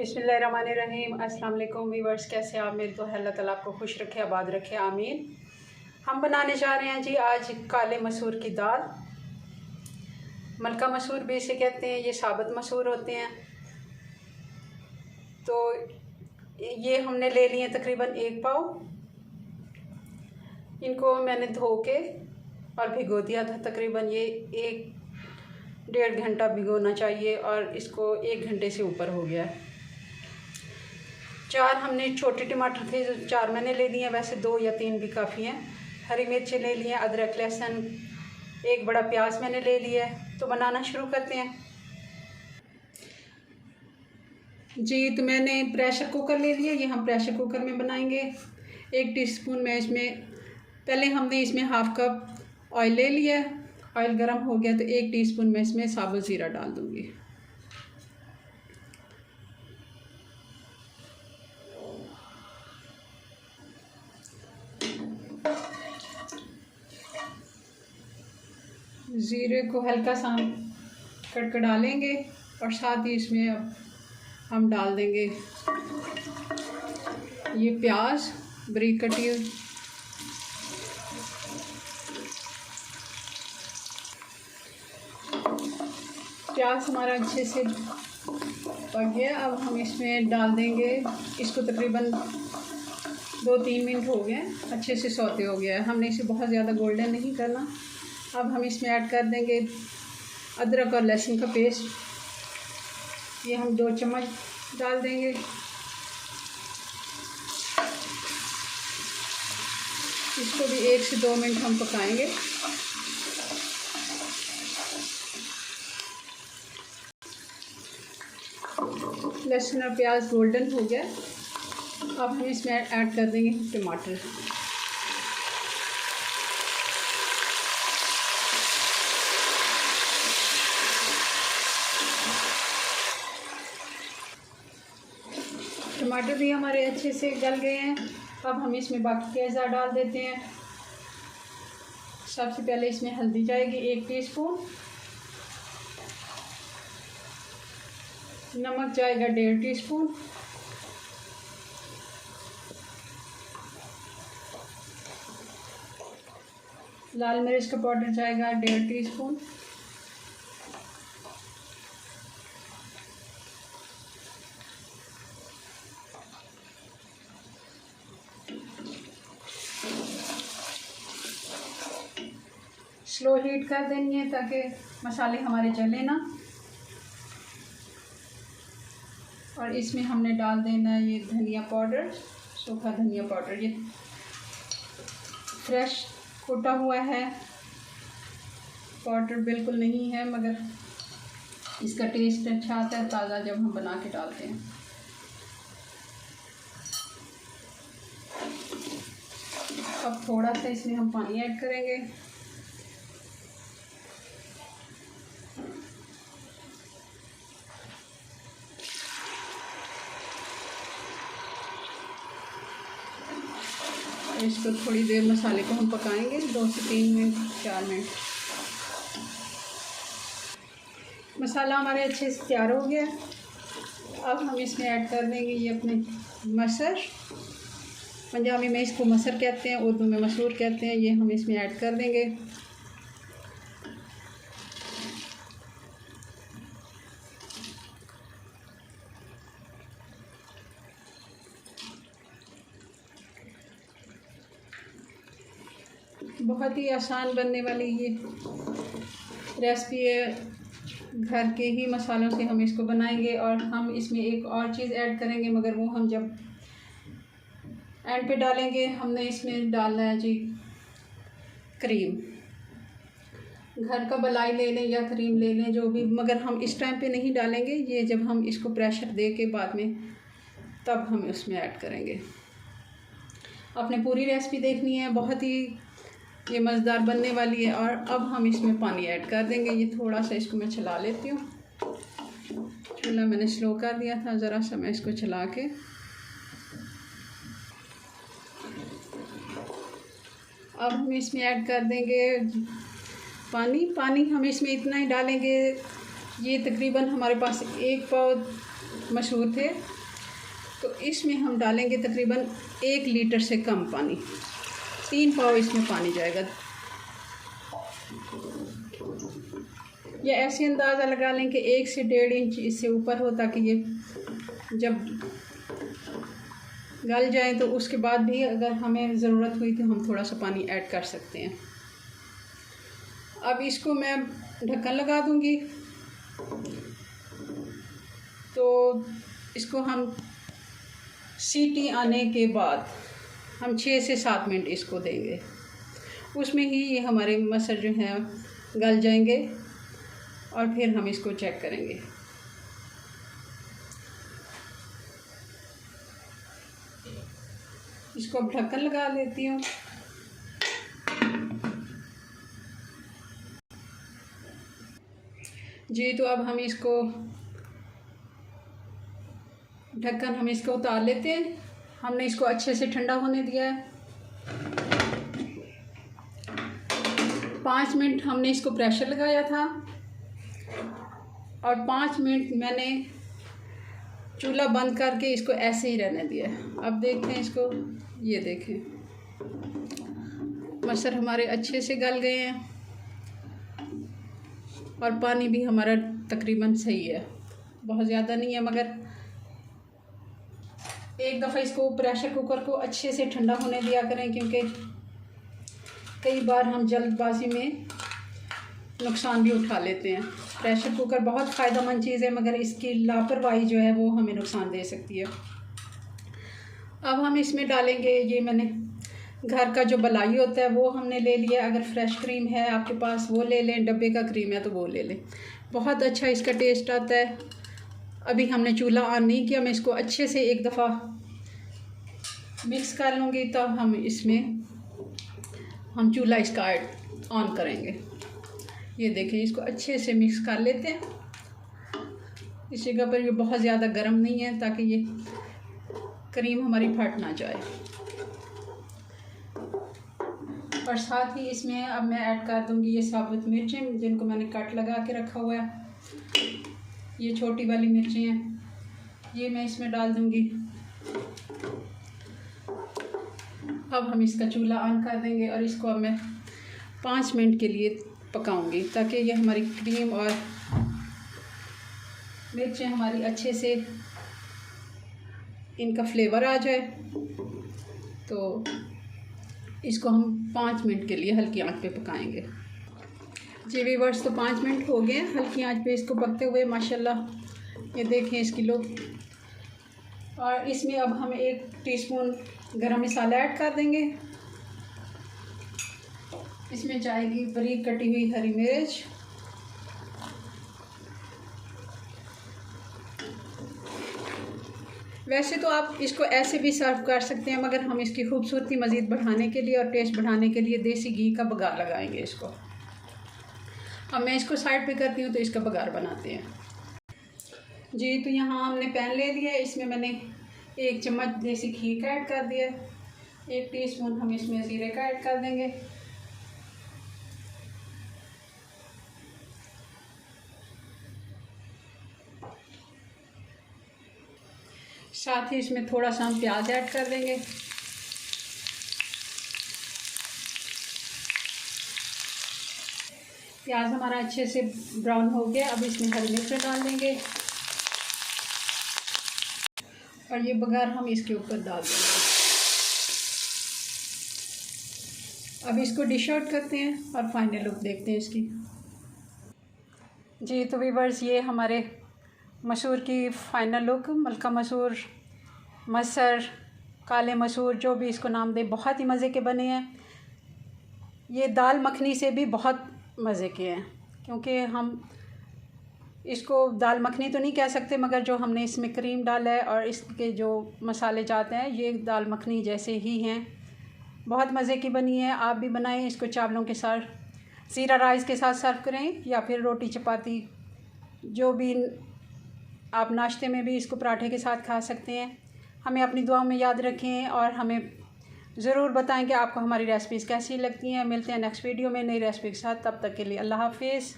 बिस्मिल्लाहिर्रहमानिर्रहीम। अस्सलाम वालेकुम व्यूअर्स, कैसे आप? मेरे तो अल्लाह ताला आपको खुश रखे, आबाद रखे, आमीन। हम बनाने जा रहे हैं जी आज काले मसूर की दाल। मलका मसूर भी इसे कहते हैं, ये साबुत मसूर होते हैं। तो ये हमने ले लिए तकरीबन 1 पाव। इनको मैंने धो के और भिगो दिया था। तकरीबन ये 1-1.5 घंटा भिगोना चाहिए और इसको 1 घंटे से ऊपर हो गया है। 4 हमने छोटे टमाटर थे जो 4 मैंने ले लिए, वैसे 2 या 3 भी काफ़ी हैं। हरी मिर्च ले लिए, अदरक लहसुन, 1 बड़ा प्याज मैंने ले लिया है। तो बनाना शुरू करते हैं जी। तो मैंने प्रेशर कुकर ले लिया, ये हम प्रेशर कुकर में बनाएंगे। 1 टीस्पून मैं इसमें पहले हमने इसमें 1/2 कप ऑयल ले लिया। ऑयल गर्म हो गया तो 1 टीस्पून मैं इसमें साबुत ज़ीरा डाल दूँगी। ज़ीरे को हल्का सा कड़कड़ा लेंगे और साथ ही इसमें अब हम डाल देंगे ये प्याज बारीक कटी हुई। प्याज हमारा अच्छे से पक गया। अब हम इसमें डाल देंगे, इसको तकरीबन 2-3 मिनट हो गए, अच्छे से सौते हो गया है। हमने इसे बहुत ज़्यादा गोल्डन नहीं करना। अब हम इसमें ऐड कर देंगे अदरक और लहसुन का पेस्ट। ये हम 2 चम्मच डाल देंगे। इसको भी 1 से 2 मिनट हम पकाएंगे। लहसुन और प्याज गोल्डन हो गया। अब हम इसमें ऐड कर देंगे टमाटर। टमाटर भी हमारे अच्छे से गल गए हैं। अब हम इसमें बाकी के अज़ा डाल देते हैं। सबसे पहले इसमें हल्दी जाएगी 1 टीस्पून, नमक जाएगा 1.5 टीस्पून, लाल मिर्च का पाउडर जाएगा 1.5 टीस्पून, स्लो हीट कर देनी है ताकि मसाले हमारे जले ना। और इसमें हमने डाल देना है ये धनिया पाउडर, सूखा धनिया पाउडर। ये फ्रेश कुटा हुआ है पाउडर बिल्कुल नहीं है, मगर इसका टेस्ट अच्छा आता है ताज़ा जब हम बना के डालते हैं। अब थोड़ा सा इसमें हम पानी ऐड करेंगे। इसको थोड़ी देर मसाले को हम पकाएंगे, 2 से 3 मिनट 4 मिनट। मसाला हमारे अच्छे से तैयार हो गया। अब हम इसमें ऐड कर देंगे ये अपने मसर। पंजाबी में इसको मसर कहते हैं, उर्दू में मसूर कहते हैं। ये हम इसमें ऐड कर देंगे। बहुत ही आसान बनने वाली ये रेसिपी है। घर के ही मसालों से हम इसको बनाएंगे और हम इसमें एक और चीज़ ऐड करेंगे, मगर वो हम जब एंड पे डालेंगे। हमने इसमें डालना है जी क्रीम। घर का मलाई ले लें या क्रीम ले लें, जो भी, मगर हम इस टाइम पे नहीं डालेंगे। ये जब हम इसको प्रेशर दे के बाद में तब हम उसमें ऐड करेंगे। आपने पूरी रेसिपी देखनी है, बहुत ही ये मज़ेदार बनने वाली है। और अब हम इसमें पानी ऐड कर देंगे। ये थोड़ा सा इसको मैं चला लेती हूँ। चूल्हा मैंने स्लो कर दिया था, ज़रा सा मैं इसको चला के। अब हम इसमें ऐड कर देंगे पानी हम इसमें इतना ही डालेंगे। ये तकरीबन हमारे पास 1 पाव मशहूर थे। तो इसमें हम डालेंगे तकरीबन 1 लीटर से कम पानी, 3 पाव इसमें पानी जाएगा। या ऐसे अंदाज़ा लगा लें कि 1 से 1.5 इंच इससे ऊपर हो, ताकि ये जब गल जाए तो उसके बाद भी अगर हमें ज़रूरत हुई तो हम थोड़ा सा पानी ऐड कर सकते हैं। अब इसको मैं ढक्कन लगा दूंगी। तो इसको हम सीटी आने के बाद हम 6 से 7 मिनट इसको देंगे। उसमें ही ये हमारे मसर जो हैं गल जाएंगे और फिर हम इसको चेक करेंगे। इसको अब ढक्कन लगा लेती हूँ। जी, तो अब हम इसको ढक्कन हम इसको उतार लेते हैं। हमने इसको अच्छे से ठंडा होने दिया है। 5 मिनट हमने इसको प्रेशर लगाया था और 5 मिनट मैंने चूल्हा बंद करके इसको ऐसे ही रहने दिया है। अब देखते हैं इसको, ये देखें मसर हमारे अच्छे से गल गए हैं और पानी भी हमारा तकरीबन सही है, बहुत ज़्यादा नहीं है। मगर एक दफ़ा इसको प्रेशर कुकर को अच्छे से ठंडा होने दिया करें, क्योंकि कई बार हम जल्दबाजी में नुकसान भी उठा लेते हैं। प्रेशर कुकर बहुत फ़ायदेमंद चीज़ है, मगर इसकी लापरवाही जो है वो हमें नुकसान दे सकती है। अब हम इसमें डालेंगे, ये मैंने घर का जो मलाई होता है वो हमने ले लिया। अगर फ्रेश क्रीम है आपके पास वो ले लें, डब्बे का क्रीम है तो वो ले लें, बहुत अच्छा इसका टेस्ट आता है। अभी हमने चूल्हा ऑन नहीं किया, मैं इसको अच्छे से एक दफ़ा मिक्स कर लूँगी, तब हम इसमें चूल्हा इसका ऑन करेंगे। ये देखें, इसको अच्छे से मिक्स कर लेते हैं। इस जगह पर ये बहुत ज़्यादा गर्म नहीं है, ताकि ये क्रीम हमारी फट ना जाए। और साथ ही इसमें अब मैं ऐड कर दूंगी ये साबुत मिर्चें, जिनको मैंने कट लगा के रखा हुआ है। ये छोटी वाली मिर्चें हैं, ये मैं इसमें डाल दूंगी। अब हम इसका चूल्हा ऑन कर देंगे और इसको अब मैं 5 मिनट के लिए पकाऊंगी, ताकि ये हमारी क्रीम और मिर्चें हमारी अच्छे से इनका फ्लेवर आ जाए। तो इसको हम 5 मिनट के लिए हल्की आंच पे पकाएंगे। जी व्यूअर्स, तो 5 मिनट हो गए हैं हल्की आंच पे इसको पकते हुए, माशाल्लाह। ये देखें इसकी लुक। और इसमें अब हम 1 टीस्पून गरम मसाला ऐड कर देंगे। इसमें जाएगी बारीक कटी हुई हरी मिर्च, वैसे तो आप इसको ऐसे भी सर्व कर सकते हैं, मगर हम इसकी खूबसूरती मज़ीद बढ़ाने के लिए और टेस्ट बढ़ाने के लिए देसी घी का बघार लगाएंगे इसको। अब मैं इसको साइड पे करती हूँ, तो इसका बघार बनाते हैं। जी, तो यहाँ हमने पैन ले लिया, इसमें मैंने 1 चम्मच देसी घी का ऐड कर दिया। 1 टीस्पून हम इसमें ज़ीरे का ऐड कर देंगे। साथ ही इसमें थोड़ा सा हम प्याज ऐड कर देंगे। प्याज हमारा अच्छे से ब्राउन हो गया। अब इसमें हरी मिर्च डाल देंगे और ये बघार हम इसके ऊपर डाल देंगे। अब इसको डिश आउट करते हैं और फाइनल लुक देखते हैं इसकी। जी, तो व्यूअर्स, ये हमारे मसूर की फ़ाइनल लुक, मलका मसूर, मसर, काले मसूर, जो भी इसको नाम दे, बहुत ही मज़े के बने हैं। ये दाल मखनी से भी बहुत मज़े के हैं, क्योंकि हम इसको दाल मखनी तो नहीं कह सकते, मगर जो हमने इसमें क्रीम डाला है और इसके जो मसाले जाते हैं, ये दाल मखनी जैसे ही हैं। बहुत मज़े की बनी है, आप भी बनाएं। इसको चावलों के साथ, ज़ीरा राइस के साथ सर्व करें, या फिर रोटी चपाती, जो भी आप नाश्ते में भी इसको पराठे के साथ खा सकते हैं। हमें अपनी दुआओं में याद रखें और हमें ज़रूर बताएं कि आपको हमारी रेसिपीज़ कैसी लगती हैं। मिलते हैं नेक्स्ट वीडियो में नई रेसिपी के साथ, तब तक के लिए अल्लाह हाफिज़।